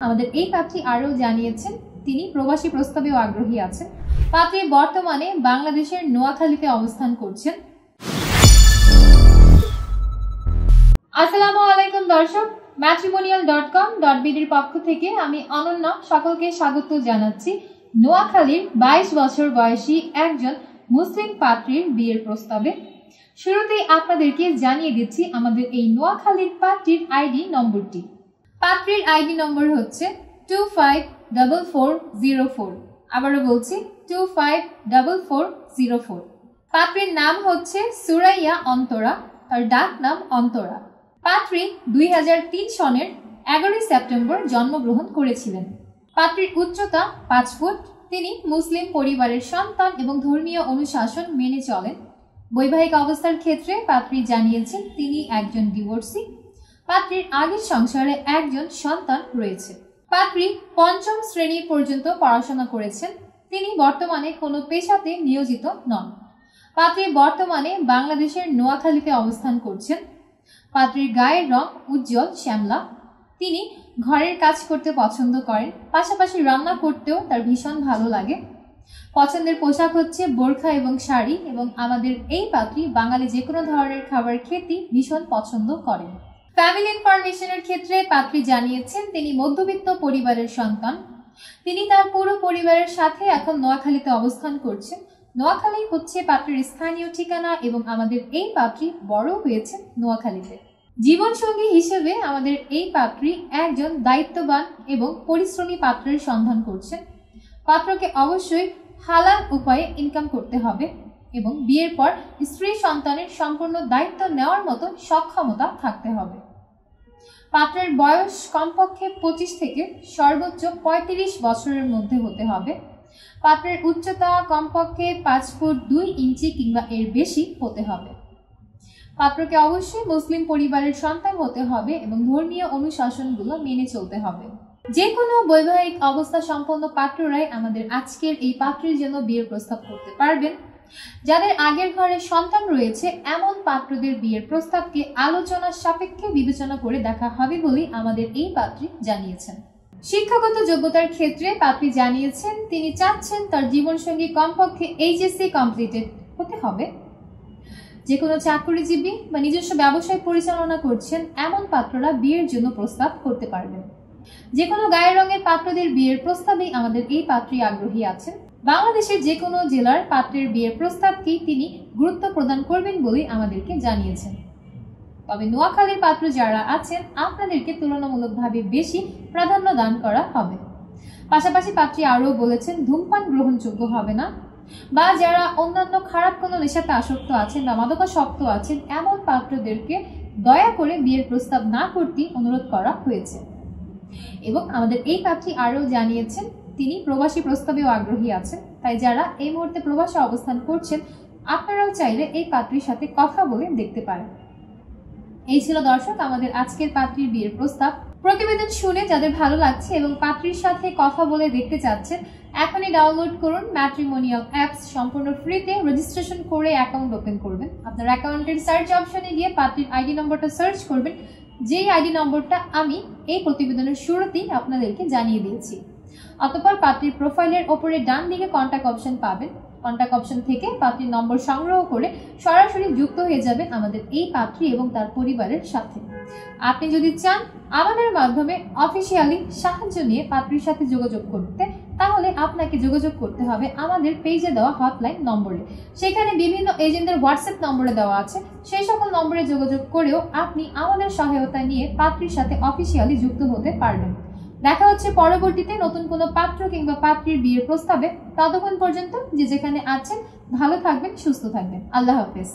আমাদের এই পাত্রী আরও জানিয়েছেন তিনি প্রবাসী প্রস্তাবেও আগ্রহী আছেন। পাত্রী বর্তমানে বাংলাদেশের নোয়াখালীতে অবস্থান করছেন। আসসালামু আলাইকুম দর্শক, matrimonial.com.bd এর পক্ষ থেকে আমি অনন্যা সকলকে স্বাগত জানাচ্ছি নোয়াখালীর 22 বছর বয়সী একজন মুসলিম পাত্রীর বিয়ের প্রস্তাবে। শুরুতেই আপনাদেরকে জানিয়ে দিচ্ছি আমাদের এই নোয়াখালীর পাত্রীর আইডি নম্বরটি। পাত্রীর আইডি নম্বর হচ্ছে 254404। আবারও বলছি 254404। পাত্রীর নাম হচ্ছে সুরাইয়া অন্তরা, তার ডাক নাম অন্তরা। পাত্রী 2003 সনের 11 সেপ্টেম্বর জন্মগ্রহণ করেছিলেন। পাত্রীর উচ্চতা 5 ফুট। তিনি মুসলিম পরিবারের সন্তান এবং ধর্মীয় অনুশাসন মেনে চলেন। বৈবাহিক অবস্থার ক্ষেত্রে পাত্রী জানিয়েছেন তিনি একজন ডিভোর্সি। পাত্রীর আগের সংসারে একজন সন্তান রয়েছে। পাত্রী 5ম শ্রেণী পর্যন্ত পড়াশোনা করেছেন। তিনি বর্তমানে কোনো পেশাতে নিয়োজিত নন। পাত্রী বর্তমানে বাংলাদেশের নোয়াখালীতে অবস্থান করছেন। পাত্রীর গায়ের রং উজ্জ্বল শ্যামলা। তিনি ঘরের কাজ করতে পছন্দ করেন, পাশাপাশি রান্না করতেও তার ভীষণ ভালো লাগে। পছন্দের পোশাক হচ্ছে বোরখা এবং শাড়ি, এবং আমাদের এই পাত্রী বাঙালি যে কোনো ধরনের খাবার খেতে ভীষণ পছন্দ করেন। ফ্যামিলি ইনফরমেশনের ক্ষেত্রে পাত্রী জানিয়েছেন তিনি মধ্যবিত্ত পরিবারের সন্তান। তিনি তার পুরো পরিবারের সাথে এখন নোয়াখালীতে অবস্থান করছেন। নোয়াখালী হচ্ছে পাত্রীর স্থানীয় ঠিকানা এবং আমাদের এই পাত্রী বড় হয়েছে নোয়াখালীতে। জীবনসঙ্গী হিসেবে আমাদের এই পাত্রী একজন দায়িত্ববান এবং পরিশ্রমী পাত্রের সন্ধান করছেন। পাত্রকে অবশ্যই হালাল উপায়ে ইনকাম করতে হবে এবং বিয়ের পর স্ত্রী সন্তানের সম্পূর্ণ দায়িত্ব নেওয়ার মতো সক্ষমতা থাকতে হবে। পাত্রের বয়স কমপক্ষে 25 থেকে সর্বোচ্চ 35 বছরের মধ্যে হতে হবে। পাত্রের উচ্চতা কমপক্ষে 5 ফুট 2 ইঞ্চি কিংবা এর বেশি হতে হবে। পাত্রকে অবশ্যই মুসলিম পরিবারের সন্তান হতে হবে এবং ধর্মীয় অনুশাসনগুলো মেনে চলতে হবে। যে কোনো বৈবাহিক অবস্থা সম্পন্ন পাত্ররাই আমাদের আজকের এই পাত্রীর জন্য বিয়ের প্রস্তাব করতে পারবেন। যাদের আগের ঘরে সন্তান রয়েছে এমন পাত্রদের বিয়ের প্রস্তাবকে আলোচনার সাপেক্ষে বিবেচনা করে দেখা হবে বলেই আমাদের এই পাত্রী জানিয়েছেন। শিক্ষাগত যোগ্যতার ক্ষেত্রে পাত্রী জানিয়েছেন তিনি চাচ্ছেন তার জীবনসঙ্গী কমপক্ষে HSC কমপ্লিটেড হতে হবে। যে কোনো চাকরিজীবী বা নিজস্ব ব্যবসায় পরিচালনা করছেন এমন পাত্ররা বিয়ের জন্য প্রস্তাব করতে পারবেন। যে কোনো গায়ের রঙের পাত্রদের বিয়ের প্রস্তাবেই আমাদের এই পাত্রী আগ্রহী আছেন। বাংলাদেশের যে কোনো জেলার পাত্রের বিয়ের প্রস্তাবকেই তিনি গুরুত্ব প্রদান করবেন বলেই আমাদেরকে জানিয়েছেন। তবে নোয়াখালীর পাত্র যারা আছেন আপনাদেরকে তুলনামূলকভাবে বেশি প্রাধান্য দান করা হবে। পাশাপাশি পাত্রী আরও বলেছেন ধূমপান গ্রহণযোগ্য হবে না, বা যারা অন্যান্য খারাপ কোনো নেশাতে আসক্ত আছেন বা মাদকাসক্ত আছেন এমন পাত্রদেরকে দয়া করে বিয়ের প্রস্তাব না করতেই অনুরোধ করা হয়েছে। এবং আমাদের এই পাত্রী আরও জানিয়েছেন তিনি প্রবাসী প্রস্তাবেও আগ্রহী আছেন। তাই যারা এই মুহূর্তে প্রবাসে অবস্থান করছেন আপনারাও চাইলে এই পাত্রীর সাথে কথা বলে দেখতে পারেন। এই ছিল দর্শক আমাদের আজকের পাত্রীর বিয়ের প্রস্তাব। প্রতিবেদন শুনে যাদের ভালো লাগছে এবং পাত্রীর সাথে কথা বলে দেখতে চাচ্ছেন এখনই ডাউনলোড করুন ম্যাট্রিমোনিয়াল অ্যাপস। সম্পূর্ণ ফ্রিতে রেজিস্ট্রেশন করে অ্যাকাউন্ট ওপেন করবেন। আপনার অ্যাকাউন্টের সার্চ অপশনে গিয়ে পাত্রীর আইডি নম্বরটা সার্চ করবেন, যেই আইডি নম্বরটা আমি এই প্রতিবেদনের শুরুতেই আপনাদেরকে জানিয়ে দিয়েছি। অতঃপর পাত্রীর প্রোফাইলের ওপরে ডান দিকে কন্ট্যাক্ট অপশন পাবেন। কন্ট্যাক্ট অপশন থেকে পাত্রীর নম্বর সংগ্রহ করে সরাসরি যুক্ত হয়ে যাবেন আমাদের এই পাত্রী এবং তার পরিবারের সাথে। আপনি যদি চান আমাদের মাধ্যমে অফিসিয়ালি সাহায্য নিয়ে পাত্রীর সাথে যোগাযোগ করতে, তাহলে আপনাকে যোগাযোগ করতে হবে আমাদের পেজে দেওয়া হটলাইন নম্বরে। সেখানে বিভিন্ন এজেন্টদের হোয়াটসঅ্যাপ নম্বরে দেওয়া আছে। সেই সকল নম্বরে যোগাযোগ করেও আপনি আমাদের সহায়তা নিয়ে পাত্রীর সাথে অফিসিয়ালি যুক্ত হতে পারবেন। দেখা হচ্ছে পরবর্তীতে নতুন কোনো পাত্র কিংবা পাত্রীর বিয়ের প্রস্তাবে। ততক্ষণ পর্যন্ত যে যেখানে আছেন ভালো থাকবেন, সুস্থ থাকবেন। আল্লাহ হাফেজ।